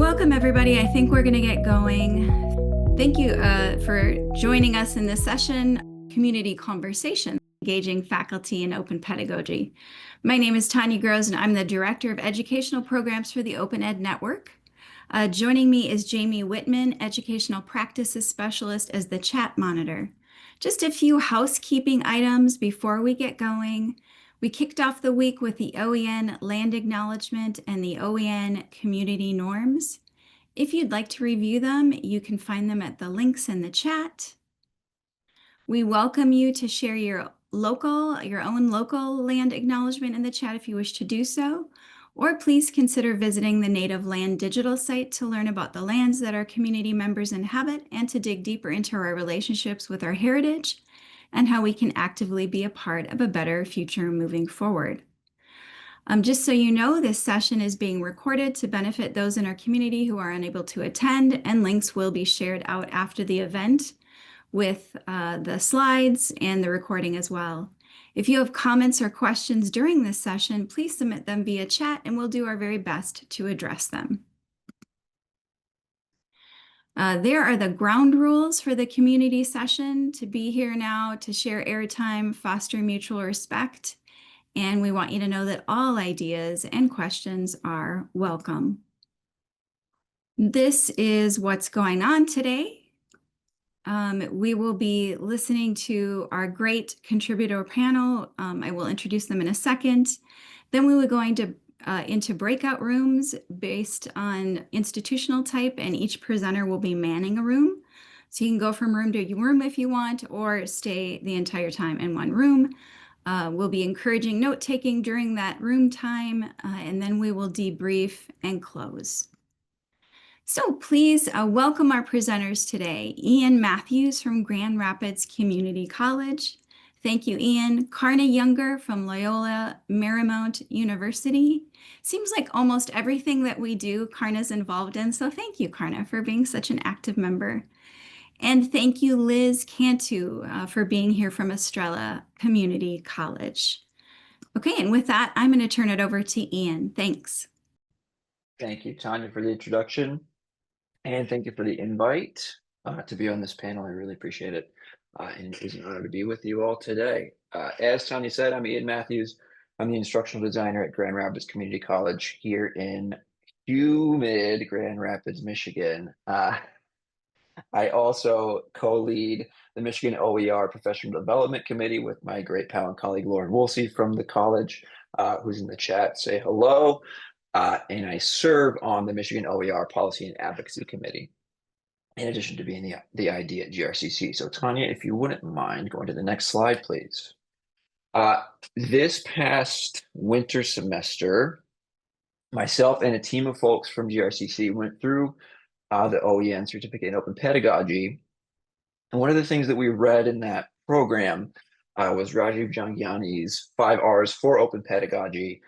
Welcome, everybody. I think we're going to get going. Thank you for joining us in this session, Community Conversation, Engaging Faculty in Open Pedagogy. My name is Tanya Gross, and I'm the Director of Educational Programs for the Open Ed Network. Joining me is Jamie Whitman, Educational Practices Specialist, as the chat monitor. Just a few housekeeping items before we get going. We kicked off the week with the OEN Land Acknowledgement and the OEN Community Norms. If you'd like to review them, you can find them at the links in the chat. We welcome you to share your own local land acknowledgement in the chat if you wish to do so, or please consider visiting the Native Land digital site to learn about the lands that our community members inhabit and to dig deeper into our relationships with our heritage and how we can actively be a part of a better future moving forward. Just so you know, this session is being recorded to benefit those in our community who are unable to attend, and links will be shared out after the event with the slides and the recording as well. If you have comments or questions during this session, please submit them via chat and we'll do our very best to address them. There are the ground rules for the community session: to be here now, to share airtime, foster mutual respect, and we want you to know that all ideas and questions are welcome. This is what's going on today. We will be listening to our great contributor panel. I will introduce them in a second. Then we will go into breakout rooms based on institutional type, and each presenter will be manning a room. So you can go from room to room if you want, or stay the entire time in one room. We'll be encouraging note-taking during that room time, and then we will debrief and close. So please welcome our presenters today. Ian Matthews from Grand Rapids Community College. Thank you, Ian. Karna Younger from Loyola Marymount University. Seems like almost everything that we do, Karna's involved in, so thank you, Karna, for being such an active member. And thank you, Liz Cantu, for being here from Estrella Community College. Okay, and with that, I'm going to turn it over to Ian. Thanks. Thank you, Tanya, for the introduction. And thank you for the invite to be on this panel. I really appreciate it. And it is an honor to be with you all today. As Tanya said, I'm Ian Matthews. I'm the instructional designer at Grand Rapids Community College here in humid Grand Rapids, Michigan. I also co-lead the Michigan OER Professional Development Committee with my great pal and colleague, Lauren Woolsey from the college, who's in the chat. Say hello. And I serve on the Michigan OER Policy and Advocacy Committee, in addition to being the ID at GRCC. So Tanya, if you wouldn't mind going to the next slide, please. This past winter semester, myself and a team of folks from GRCC went through the OEN Certificate in Open Pedagogy. And one of the things that we read in that program was Rajiv Jangyani's 5 R's for Open Pedagogy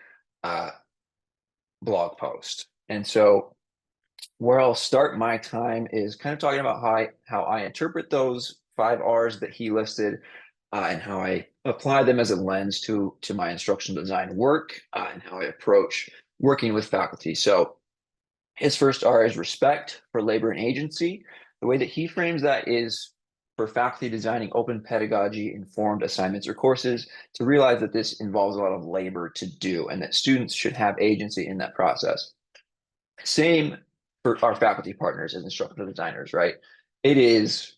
blog post. And so where I'll start my time is kind of talking about how I interpret those 5 R's that he listed and how I apply them as a lens to my instructional design work and how I approach working with faculty. So his first R is respect for labor and agency. The way that he frames that is for faculty designing open pedagogy informed assignments or courses to realize that this involves a lot of labor to do and that students should have agency in that process. Same for our faculty partners as instructional designers, right? It is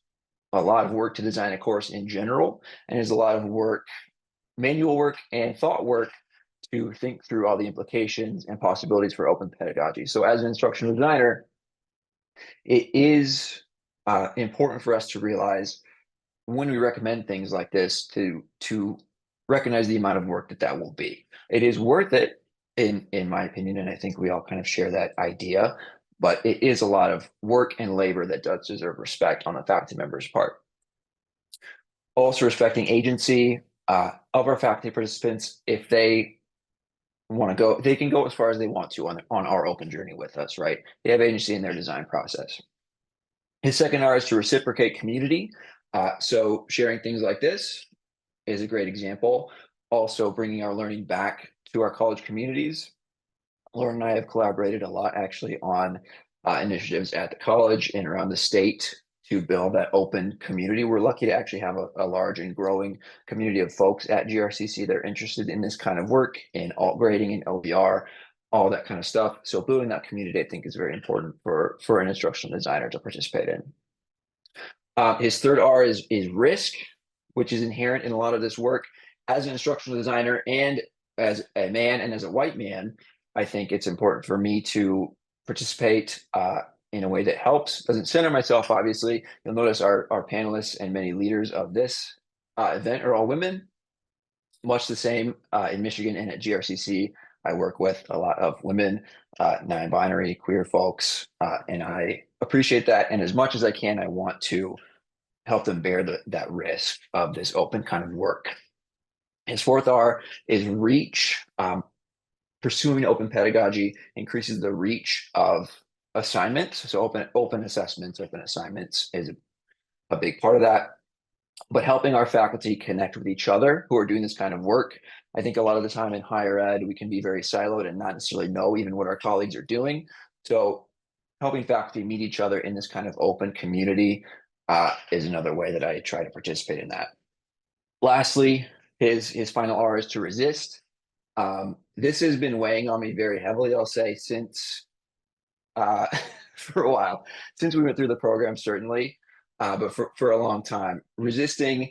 a lot of work to design a course in general, and it's a lot of work, manual work and thought work to think through all the implications and possibilities for open pedagogy. So as an instructional designer, it is important for us to realize when we recommend things like this to recognize the amount of work that will be. It is worth it, in my opinion, and I think we all kind of share that idea, but it is a lot of work and labor that does deserve respect on the faculty members' part. Also respecting agency of our faculty participants. If they want to go, they can go as far as they want to on our open journey with us, right? They have agency in their design process. His second R is to reciprocate community. So sharing things like this is a great example. Also bringing our learning back to our college communities. Lauren and I have collaborated a lot actually on initiatives at the college and around the state to build that open community. We're lucky to actually have a large and growing community of folks at GRCC that are interested in this kind of work, in alt grading and OER, all that kind of stuff. So building that community, I think, is very important for an instructional designer to participate in. His third R is risk, which is inherent in a lot of this work. As an instructional designer and as a man and as a white man, I think it's important for me to participate in a way that helps. Doesn't center myself, obviously. You'll notice our panelists and many leaders of this event are all women. Much the same in Michigan and at GRCC. I work with a lot of women, non-binary, queer folks, and I appreciate that. And as much as I can, I want to help them bear that risk of this open kind of work. His fourth R is reach. Pursuing open pedagogy increases the reach of assignments. So open assessments, open assignments is a big part of that. But helping our faculty connect with each other who are doing this kind of work. I think a lot of the time in higher ed, we can be very siloed and not necessarily know even what our colleagues are doing. So helping faculty meet each other in this kind of open community is another way that I try to participate in that. Lastly, his final R is to resist. This has been weighing on me very heavily, I'll say, since for a while, since we went through the program, certainly, but for a long time. Resisting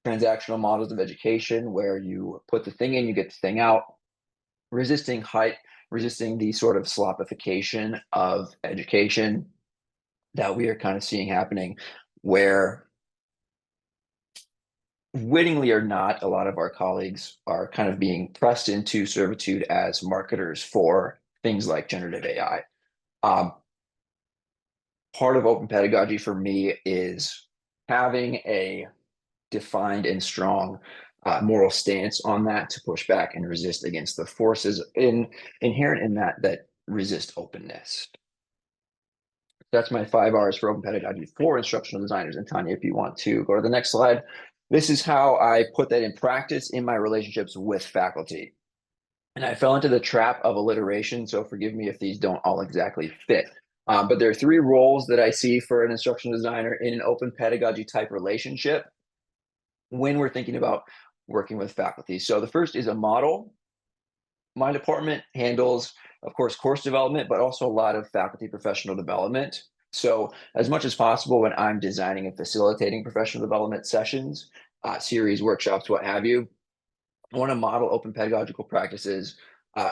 transactional models of education where you put the thing in, you get the thing out. Resisting hype, resisting the sort of slopification of education that we are kind of seeing happening, where wittingly or not, a lot of our colleagues are kind of being pressed into servitude as marketers for things like generative AI. Part of open pedagogy for me is having a defined and strong moral stance on that to push back and resist against the forces inherent in that resist openness. That's my 5 R's for open pedagogy for instructional designers. And Tanya, if you want to go to the next slide, this is how I put that in practice in my relationships with faculty. And I fell into the trap of alliteration, so forgive me if these don't all exactly fit. But there are 3 roles that I see for an instructional designer in an open pedagogy type relationship when we're thinking about working with faculty. So the first is a model. My department handles, of course, course development, but also a lot of faculty professional development. So as much as possible when I'm designing and facilitating professional development sessions, series, workshops, what have you, I want to model open pedagogical practices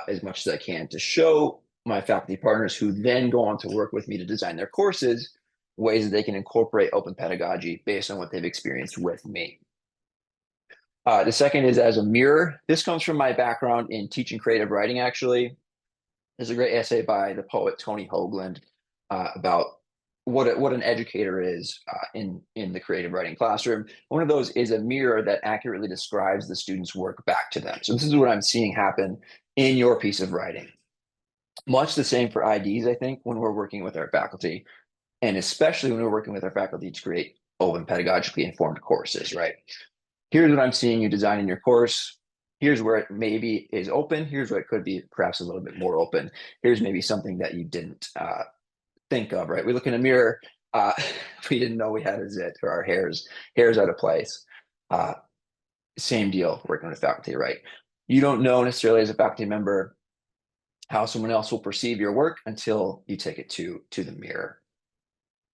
as much as I can to show my faculty partners who then go on to work with me to design their courses, ways that they can incorporate open pedagogy based on what they've experienced with me. The second is as a mirror. This comes from my background in teaching creative writing, actually. There's a great essay by the poet Tony Hoagland about what an educator is in the creative writing classroom. One of those is a mirror that accurately describes the student's work back to them. So this is what I'm seeing happen in your piece of writing. Much the same for IDs, I think, when we're working with our faculty, and especially when we're working with our faculty to create open pedagogically informed courses, right? Here's what I'm seeing you design in your course. Here's where it maybe is open. Here's where it could be perhaps a little bit more open. Here's maybe something that you didn't think of, right? We look in a mirror, we didn't know we had a zit or our hair's out of place. Same deal working with faculty, right? You don't know necessarily as a faculty member how someone else will perceive your work until you take it to the mirror.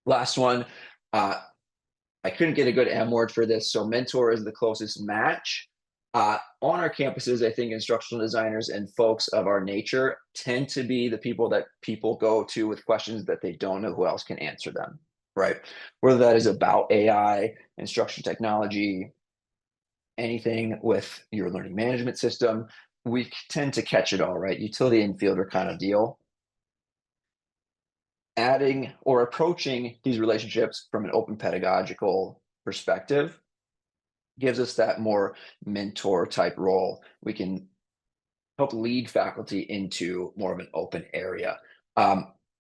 Last one, I couldn't get a good M word for this, so mentor is the closest match. On our campuses, I think instructional designers and folks of our nature tend to be the people that people go to with questions that they don't know who else can answer them, right? Whether that is about AI, instruction technology, anything with your learning management system, we tend to catch it all, right? Utility infielder kind of deal. Adding or approaching these relationships from an open pedagogical perspective gives us that more mentor type role. We can help lead faculty into more of an open area.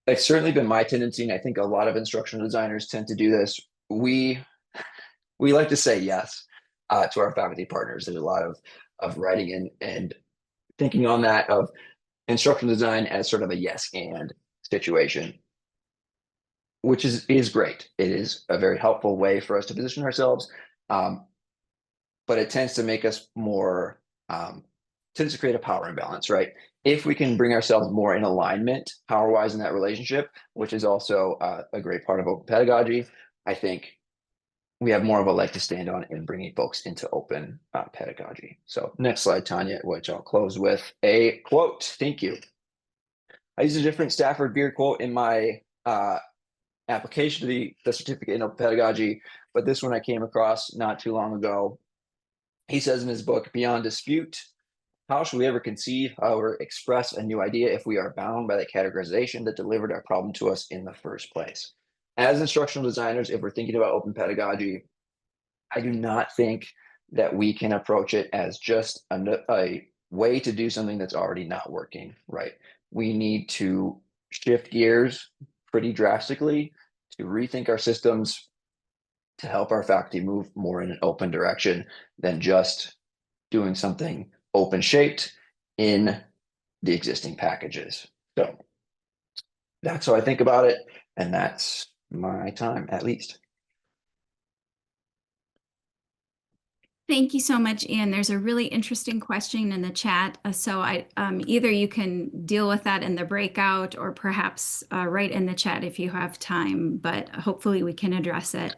It's certainly been my tendency, and I think a lot of instructional designers tend to do this. We like to say yes to our faculty partners. There's a lot of writing and thinking on that of instructional design as sort of a yes and situation. which is great. It is a very helpful way for us to position ourselves, um, but it tends to make us more tends to create a power imbalance, right? If we can bring ourselves more in alignment, power wise, in that relationship, which is also a great part of open pedagogy, I think we have more of a leg to stand on in bringing folks into open pedagogy. So next slide, Tanya, which I'll close with a quote. Thank you. I used a different Stafford Beard quote in my application to the certificate in open pedagogy, but this one I came across not too long ago. He says in his book, Beyond Dispute, how should we ever conceive, however, express a new idea if we are bound by the categorization that delivered our problem to us in the first place? As instructional designers, if we're thinking about open pedagogy, I do not think that we can approach it as just a way to do something that's already not working, right? We need to shift gears pretty drastically to rethink our systems to help our faculty move more in an open direction than just doing something open shaped in the existing packages. So that's how I think about it. And that's my time, at least. Thank you so much, Ian. There's a really interesting question in the chat. So either you can deal with that in the breakout or perhaps write in the chat if you have time, but hopefully we can address it.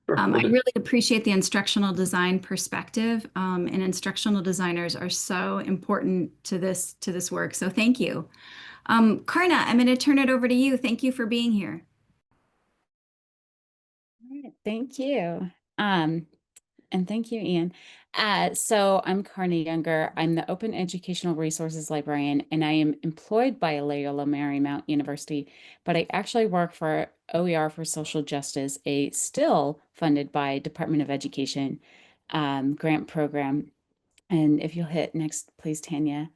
Sure, I will do. really appreciate the instructional design perspective, and instructional designers are so important to this work. So thank you. Karna, I'm going to turn it over to you. Thank you for being here. All right, thank you. And thank you, Ian. So I'm Karna Younger. I'm the Open Educational Resources Librarian, and I am employed by Loyola Marymount University, but I actually work for OER for Social Justice, a still funded by Department of Education grant program. And if you'll hit next, please, Tanya,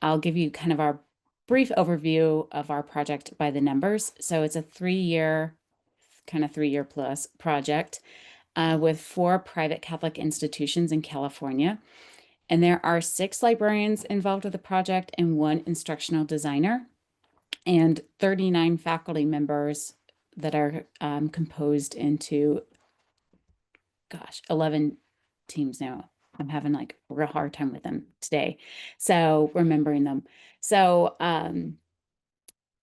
I'll give you kind of our brief overview of our project by the numbers. So it's a 3-year, kind of 3-year plus project. With 4 private Catholic institutions in California. And there are 6 librarians involved with the project and 1 instructional designer and 39 faculty members that are composed into, 11 teams now. I'm having like a real hard time with them today. So remembering them. So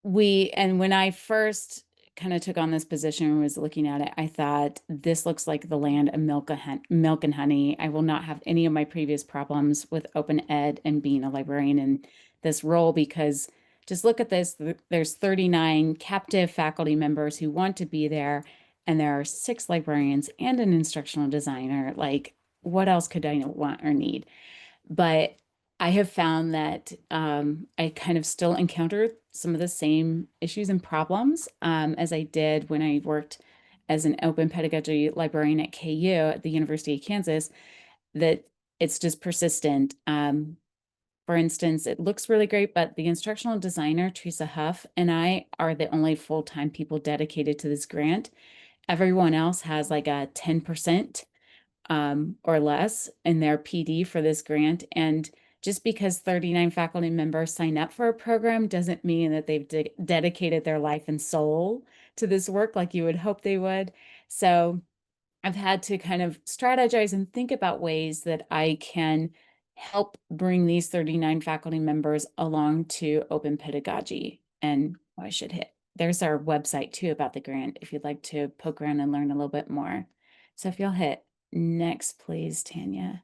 when I first kind of took on this position and was looking at it, I thought, this looks like the land of milk and honey. I will not have any of my previous problems with open ed and being a librarian in this role, because just look at this. There's 39 captive faculty members who want to be there, and there are 6 librarians and an instructional designer. Like, what else could I want or need? But I have found that I kind of still encounter some of the same issues and problems as I did when I worked as an open pedagogy librarian at KU at the University of Kansas, that it's just persistent. For instance, it looks really great, but the instructional designer, Teresa Huff, and I are the only full-time people dedicated to this grant. Everyone else has like a 10% or less in their PD for this grant. And just because 39 faculty members sign up for a program doesn't mean that they've dedicated their life and soul to this work like you would hope they would. So I've had to kind of strategize and think about ways that I can help bring these 39 faculty members along to open pedagogy. And I should hit, there's our website too about the grant if you'd like to poke around and learn a little bit more. So if you'll hit next, please, Tanya.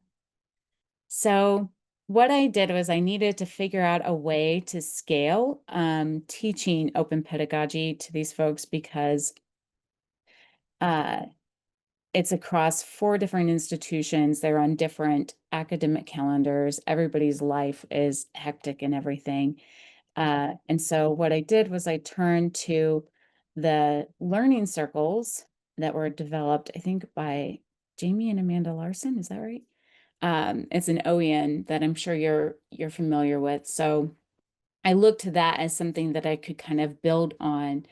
So what I did was I needed to figure out a way to scale teaching open pedagogy to these folks, because it's across 4 different institutions. They're on different academic calendars. Everybody's life is hectic and everything. And so what I did was I turned to the learning circles that were developed, I think, by Jamie and Amanda Larson. Is that right? It's an OEN that I'm sure you're familiar with. So I looked to that as something that I could kind of build on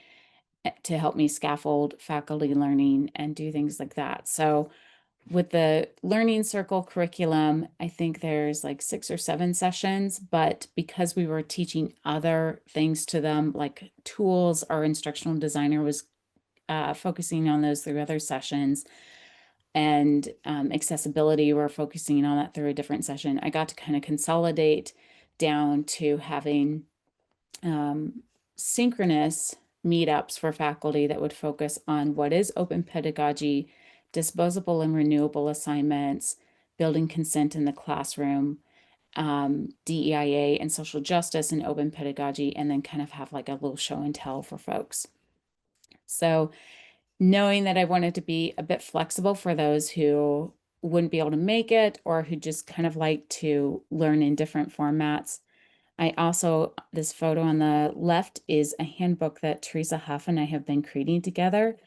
to help me scaffold faculty learning and do things like that. So with the learning circle curriculum, I think there's like 6 or 7 sessions, but because we were teaching other things to them, like tools, our instructional designer was focusing on those through other sessions. And accessibility, we're focusing on that through a different session. I got to kind of consolidate down to having synchronous meetups for faculty that would focus on what is open pedagogy, disposable and renewable assignments, building consent in the classroom, DEIA and social justice and open pedagogy, and then kind of have like a little show and tell for folks. So knowing that I wanted to be a bit flexible for those who wouldn't be able to make it or who just kind of like to learn in different formats. I also, this photo on the left is a handbook that Teresa Huff and I have been creating together.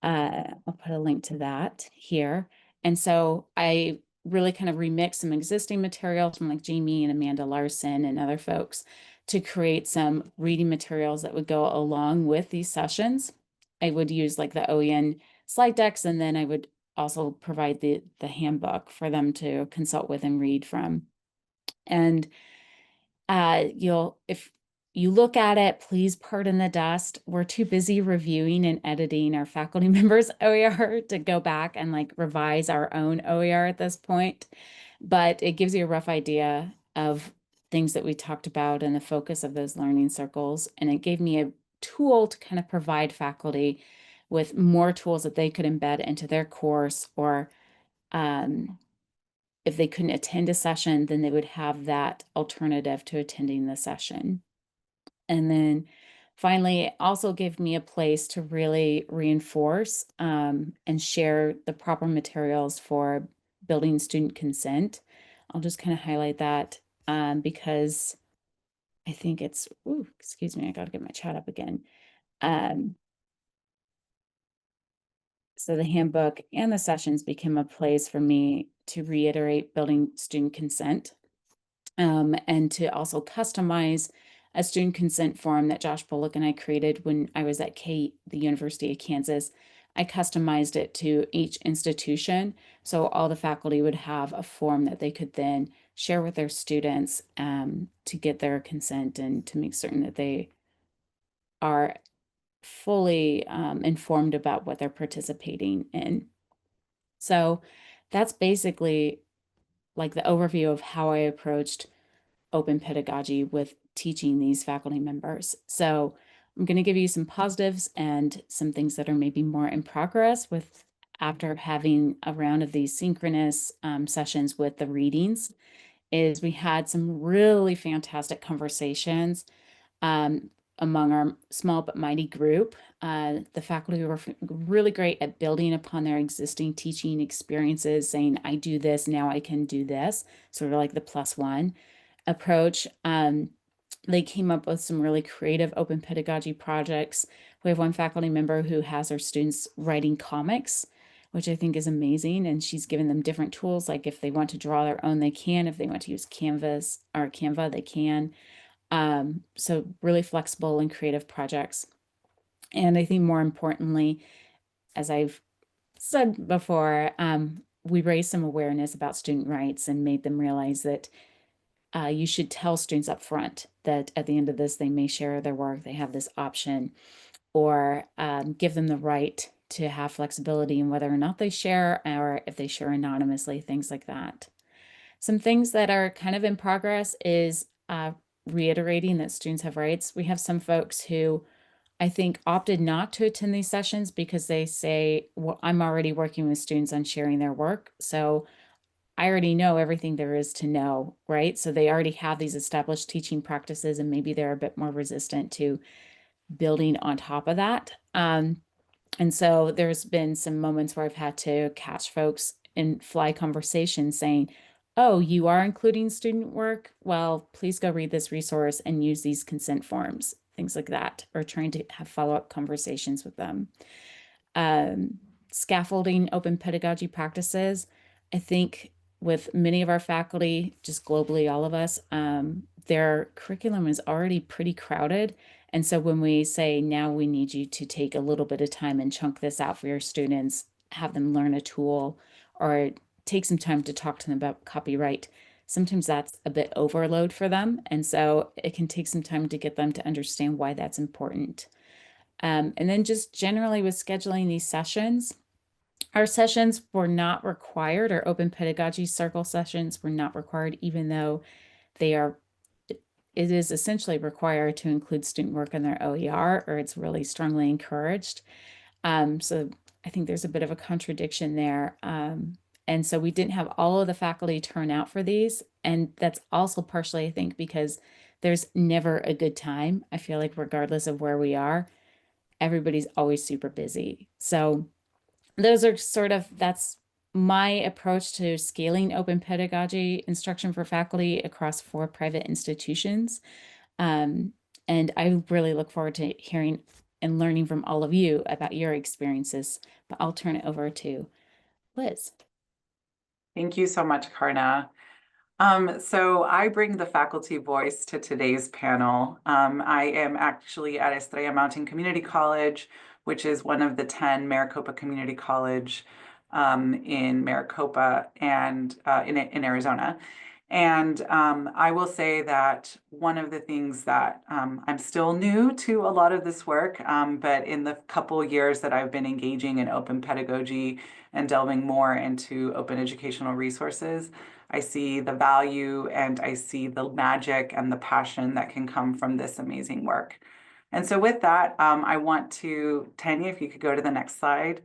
I'll put a link to that here. And so I really kind of remixed some existing materials from like Jamie and Amanda Larson and other folks to create some reading materials that would go along with these sessions. I would use like the OEN slide decks, and then I would also provide the handbook for them to consult with and read from. And if you look at it, please pardon the dust. We're too busy reviewing and editing our faculty members' OER to go back and like revise our own OER at this point. But it gives you a rough idea of things that we talked about and the focus of those learning circles. And it gave me a tool to kind of provide faculty with more tools that they could embed into their course, or if they couldn't attend a session, then they would have that alternative to attending the session. And then finally, it also gave me a place to really reinforce and share the proper materials for building student consent. I'll just kind of highlight that because I think it's, excuse me, I got to get my chat up again. So the handbook and the sessions became a place for me to reiterate building student consent, and to also customize a student consent form that Josh Bullock and I created when I was at the University of Kansas. I customized it to each institution, so all the faculty would have a form that they could then share with their students to get their consent and to make certain that they are fully informed about what they're participating in. So that's basically like the overview of how I approached open pedagogy with teaching these faculty members. So I'm going to give you some positives and some things that are maybe more in progress with after having a round of these synchronous sessions with the readings. Is we had some really fantastic conversations among our small but mighty group. The faculty were really great at building upon their existing teaching experiences, saying, I do this, now I can do this, sort of like the +1 approach. They came up with some really creative open pedagogy projects. We have one faculty member who has her students writing comics, which I think is amazing. And she's given them different tools. Like if they want to draw their own, they can. If they want to use Canva, they can. So really flexible and creative projects. And I think more importantly, as I've said before, we raised some awareness about student rights and made them realize that you should tell students up front that at the end of this, they may share their work, they have this option, or give them the right to have flexibility in whether or not they share, or if they share anonymously, things like that. Some things that are kind of in progress is reiterating that students have rights. We have some folks who I think opted not to attend these sessions because they say, well, I'm already working with students on sharing their work, so I already know everything there is to know, right? So they already have these established teaching practices, and maybe they're a bit more resistant to building on top of that. And so there's been some moments where I've had to catch folks in fly conversations saying, oh, you are including student work? Well, please go read this resource and use these consent forms, things like that, or trying to have follow-up conversations with them. Scaffolding open pedagogy practices. I think with many of our faculty, just globally, all of us, their curriculum is already pretty crowded. And so when we say, now we need you to take a little bit of time and chunk this out for your students, have them learn a tool, or take some time to talk to them about copyright, sometimes that's a bit overload for them. And so it can take some time to get them to understand why that's important. And then just generally with scheduling these sessions, our sessions were not required, our open pedagogy circle sessions were not required, even though they are, it is essentially required to include student work in their OER, or it's really strongly encouraged. So I think there's a bit of a contradiction there. And so we didn't have all of the faculty turn out for these. And that's also partially, I think, because there's never a good time. I feel like regardless of where we are, everybody's always super busy. So those are that's my approach to scaling open pedagogy instruction for faculty across 4 private institutions. And I really look forward to hearing and learning from all of you about your experiences, but I'll turn it over to Liz. Thank you so much, Karna. So I bring the faculty voice to today's panel. I am actually at Estrella Mountain Community College, which is one of the 10 Maricopa Community College in Maricopa and in Arizona. And I will say that one of the things that I'm still new to a lot of this work, but in the couple years that I've been engaging in open pedagogy and delving more into open educational resources, I see the value and I see the magic and the passion that can come from this amazing work. And so with that, I want to, Tanya, if you could go to the next slide.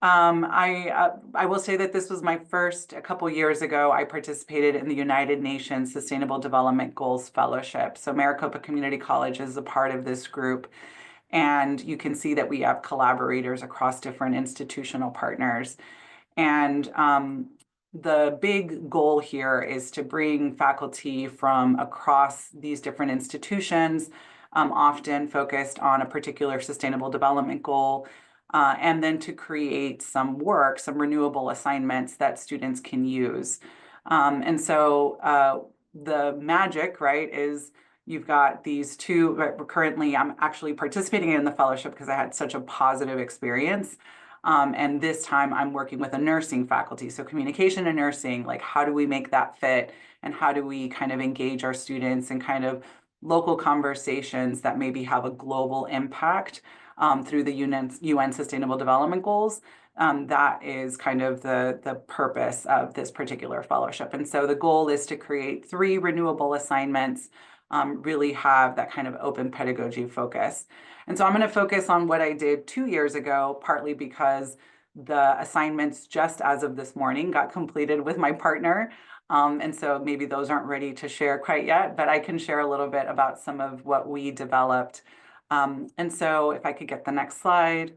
I will say that this was my first, a couple years ago, I participated in the United Nations Sustainable Development Goals Fellowship. So Maricopa Community College is a part of this group. And you can see that we have collaborators across different institutional partners. And the big goal here is to bring faculty from across these different institutions, often focused on a particular sustainable development goal, and then to create some work, some renewable assignments that students can use. And so the magic, right, is you've got these two, currently I'm actually participating in the fellowship because I had such a positive experience. And this time I'm working with a nursing faculty. So communication and nursing, like how do we make that fit? And how do we kind of engage our students in kind of local conversations that maybe have a global impact through the UN Sustainable Development Goals? That is kind of the purpose of this particular fellowship. And so the goal is to create 3 renewable assignments, really have that kind of open pedagogy focus. And so I'm going to focus on what I did 2 years ago, partly because the assignments just as of this morning got completed with my partner. And so maybe those aren't ready to share quite yet, but I can share a little bit about some of what we developed. And so if I could get the next slide.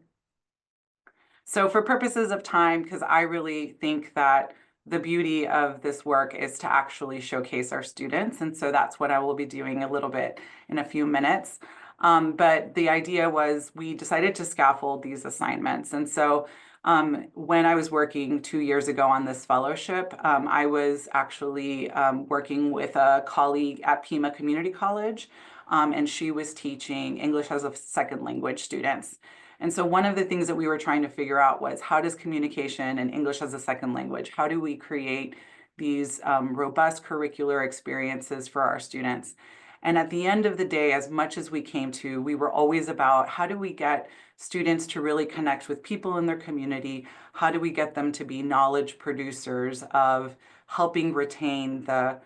So for purposes of time, because I really think that the beauty of this work is to actually showcase our students. And so that's what I will be doing a little bit in a few minutes. But the idea was we decided to scaffold these assignments. And so when I was working 2 years ago on this fellowship, I was actually working with a colleague at Pima Community College, and she was teaching English as a second language students. And so one of the things that we were trying to figure out was how does communication and English as a second language, how do we create these robust curricular experiences for our students? And at the end of the day, as much as we came to, we were always about how do we get students to really connect with people in their community? How do we get them to be knowledge producers of helping retain the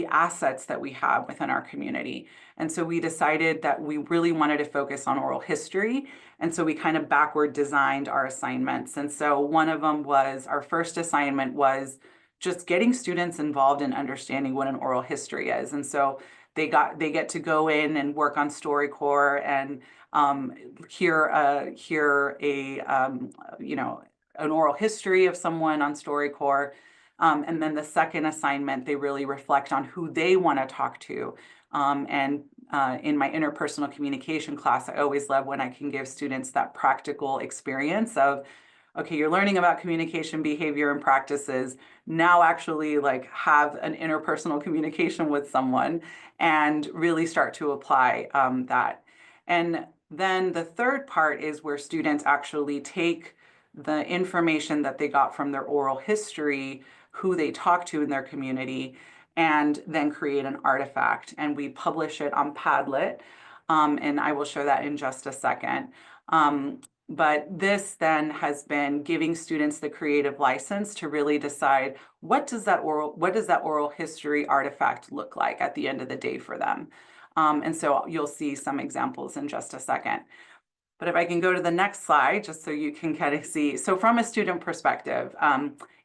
assets that we have within our community? And so we decided that we really wanted to focus on oral history. And so we kind of backward designed our assignments. And so one of them was, our first assignment was just getting students involved in understanding what an oral history is. And so they get to go in and work on StoryCorps and hear an oral history of someone on StoryCorps. And then the second assignment, they really reflect on who they want to talk to. In my interpersonal communication class, I always love when I can give students that practical experience of, okay, you're learning about communication behavior and practices. Now actually like have an interpersonal communication with someone and really start to apply that. And then the third part is where students actually take the information that they got from their oral history, who they talk to in their community, and then create an artifact. And we publish it on Padlet. And I will show that in just a second. But this then has been giving students the creative license to really decide what does that oral history artifact look like at the end of the day for them. And so you'll see some examples in just a second. But if I can go to the next slide, just so you can kind of see. So from a student perspective,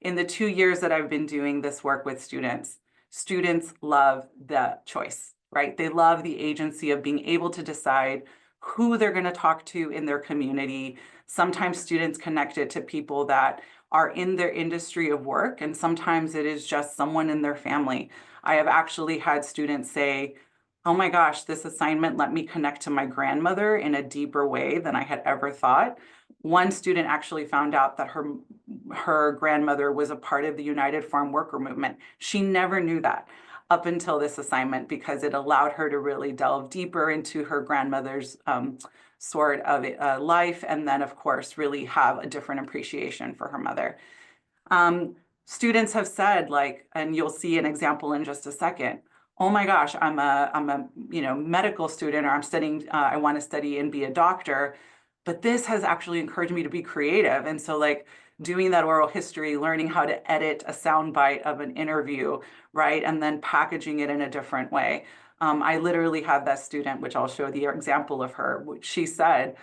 in the 2 years that I've been doing this work with students, students love the choice, right? They love the agency of being able to decide who they're going to talk to in their community. Sometimes students connect it to people that are in their industry of work, and sometimes it is just someone in their family. I have actually had students say, oh my gosh, this assignment let me connect to my grandmother in a deeper way than I had ever thought. One student actually found out that her grandmother was a part of the United Farm Worker Movement. She never knew that up until this assignment, because it allowed her to really delve deeper into her grandmother's sort of life, and then of course really have a different appreciation for her mother. Students have said, like, and you'll see an example in just a second, oh my gosh, I'm a medical student, or I'm studying, I want to study and be a doctor, but this has actually encouraged me to be creative. And so like doing that oral history, learning how to edit a soundbite of an interview, right? And then packaging it in a different way. I literally have that student, which I'll show the example of her, which she said,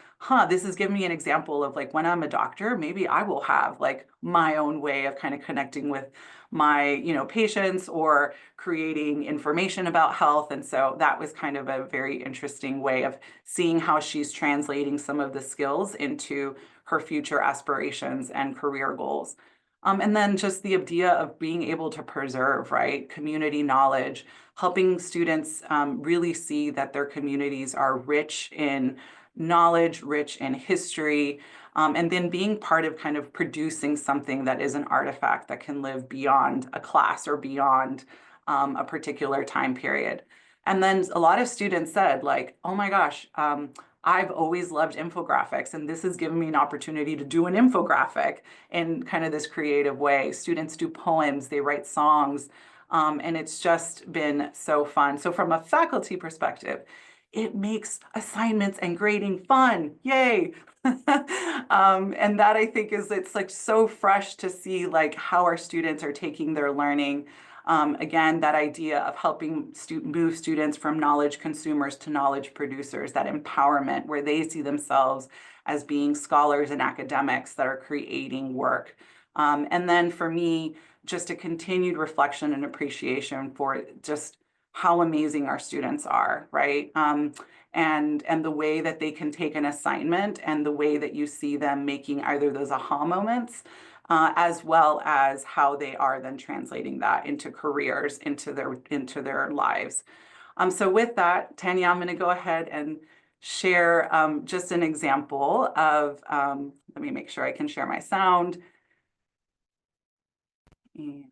this is giving me an example of like, when I'm a doctor, maybe I will have like my own way of kind of connecting with my, patients, or creating information about health. And so that was kind of a very interesting way of seeing how she's translating some of the skills into her future aspirations and career goals. And then just the idea of being able to preserve, right, community knowledge, helping students really see that their communities are rich in knowledge, rich in history, and then being part of kind of producing something that is an artifact that can live beyond a class or beyond a particular time period. And then a lot of students said, like, oh my gosh, I've always loved infographics, and this has given me an opportunity to do an infographic in kind of this creative way. Students do poems, they write songs, and it's just been so fun. So from a faculty perspective, it makes assignments and grading fun. Yay. And that I think it's like so fresh to see like how our students are taking their learning. Again, that idea of helping move students from knowledge consumers to knowledge producers, that empowerment where they see themselves as being scholars and academics that are creating work. And then for me, just a continued reflection and appreciation for just how amazing our students are, right? And the way that they can take an assignment, and the way that you see them making either those aha moments, as well as how they are then translating that into careers, into their lives. So with that, Tanya, I'm going to go ahead and share just an example of, let me make sure I can share my sound. And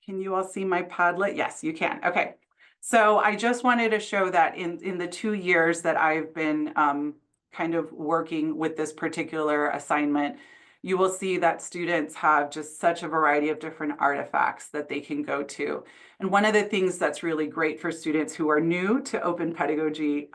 can you all see my Padlet? Yes, you can. Okay. So I just wanted to show that in the 2 years that I've been kind of working with this particular assignment, you will see that students have just such a variety of different artifacts that they can go to. And one of the things that's really great for students who are new to open pedagogy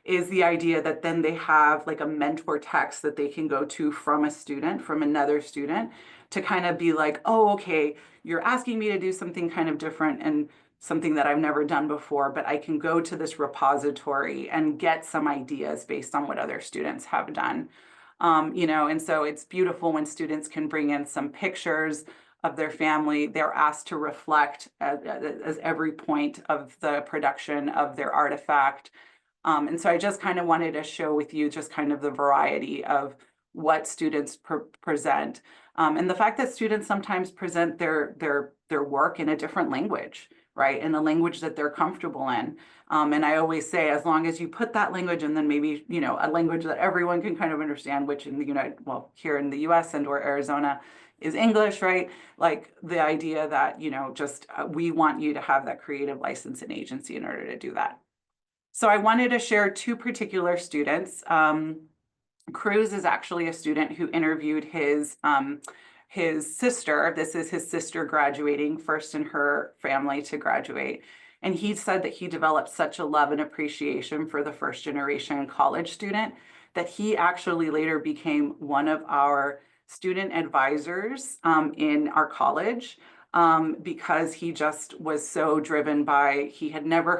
is the idea that then they have like a mentor text that they can go to from a student, from another student, to kind of be like, oh, okay, you're asking me to do something kind of different and something that I've never done before, but I can go to this repository and get some ideas based on what other students have done. And so it's beautiful when students can bring in some pictures of their family. They're asked to reflect as every point of the production of their artifact. And so I just kind of wanted to show with you just kind of the variety of what students present. And the fact that students sometimes present their work in a different language, right? In a language that they're comfortable in. And I always say, as long as you put that language and then maybe, a language that everyone can kind of understand, which in the here in the US and or Arizona is English, right? Like the idea that, we want you to have that creative license and agency in order to do that. So I wanted to share 2 particular students. Cruz is actually a student who interviewed his sister. This is his sister graduating, first in her family to graduate. And he said that he developed such a love and appreciation for the first generation college student that he actually later became one of our student advisors in our college, because he just was so driven by, he had never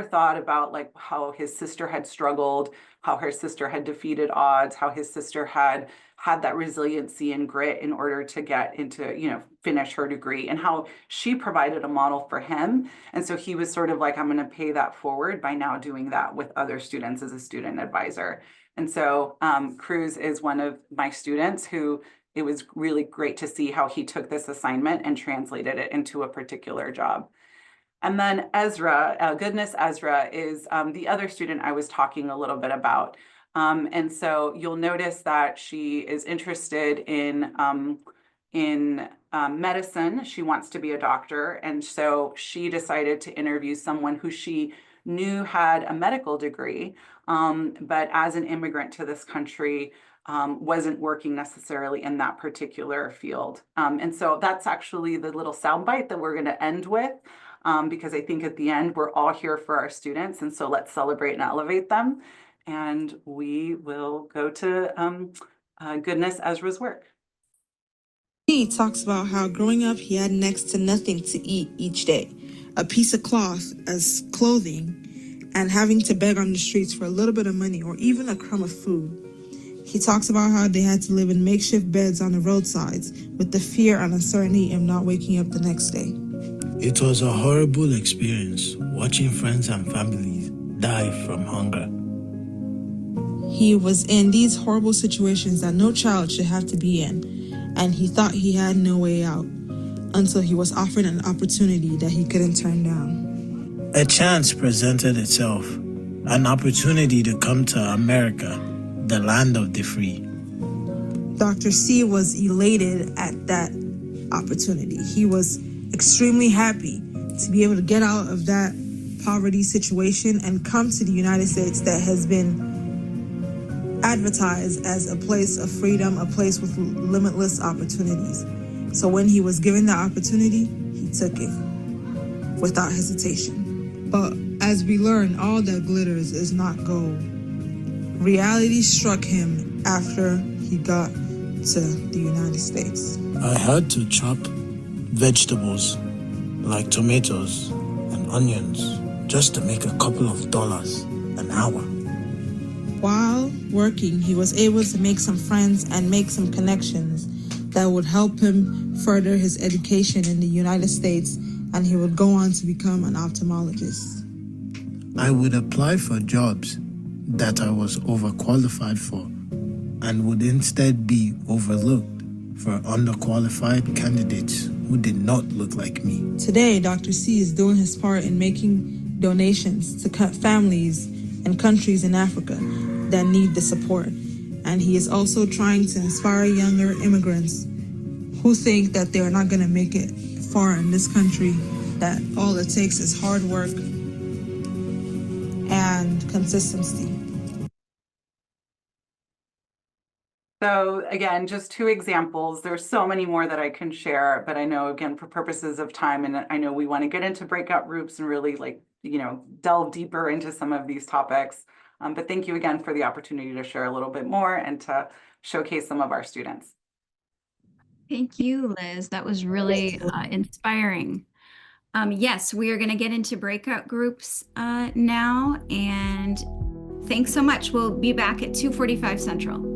thought about like how his sister had struggled, how her sister had defeated odds, how his sister had that resiliency and grit in order to get into, finish her degree, and how she provided a model for him. And so he was sort of like, I'm going to pay that forward by now doing that with other students as a student advisor. And so Cruz is one of my students who, it was really great to see how he took this assignment and translated it into a particular job. And then Ezra, Goodness Ezra, is the other student I was talking a little bit about. And so you'll notice that she is interested in medicine. She wants to be a doctor. And so she decided to interview someone who she knew had a medical degree, but as an immigrant to this country, wasn't working necessarily in that particular field. And so that's actually the little soundbite that we're going to end with, because I think at the end, we're all here for our students. And so let's celebrate and elevate them. And we will go to Goodness Ezra's work. He talks about how growing up, he had next to nothing to eat each day, a piece of cloth as clothing, and having to beg on the streets for a little bit of money or even a crumb of food. He talks about how they had to live in makeshift beds on the roadsides with the fear and uncertainty of not waking up the next day. It was a horrible experience watching friends and families die from hunger. He was in these horrible situations that no child should have to be in, and he thought he had no way out until he was offered an opportunity that he couldn't turn down. A chance presented itself, an opportunity to come to America, the land of the free. Dr. C was elated at that opportunity. He was extremely happy to be able to get out of that poverty situation and come to the United States that has been advertised as a place of freedom, a place with limitless opportunities. So when he was given the opportunity, he took it without hesitation. But as we learn, all that glitters is not gold. Reality struck him after he got to the United States. I had to chop vegetables like tomatoes and onions just to make a couple of dollars an hour. While working, he was able to make some friends and make some connections that would help him further his education in the United States, and he would go on to become an ophthalmologist. I would apply for jobs that I was overqualified for and would instead be overlooked for underqualified candidates who did not look like me. Today, Dr. C is doing his part in making donations to families and countries in Africa that need the support. And he is also trying to inspire younger immigrants who think that they are not going to make it far in this country, that all it takes is hard work and consistency. So again, just two examples. There's so many more that I can share, but I know, again, for purposes of time, and I know we want to get into breakout groups and really delve deeper into some of these topics. But thank you again for the opportunity to share a little bit more and to showcase some of our students. Thank you, Liz. That was really inspiring. Yes, we are going to get into breakout groups now, and thanks so much. We'll be back at 2:45 Central.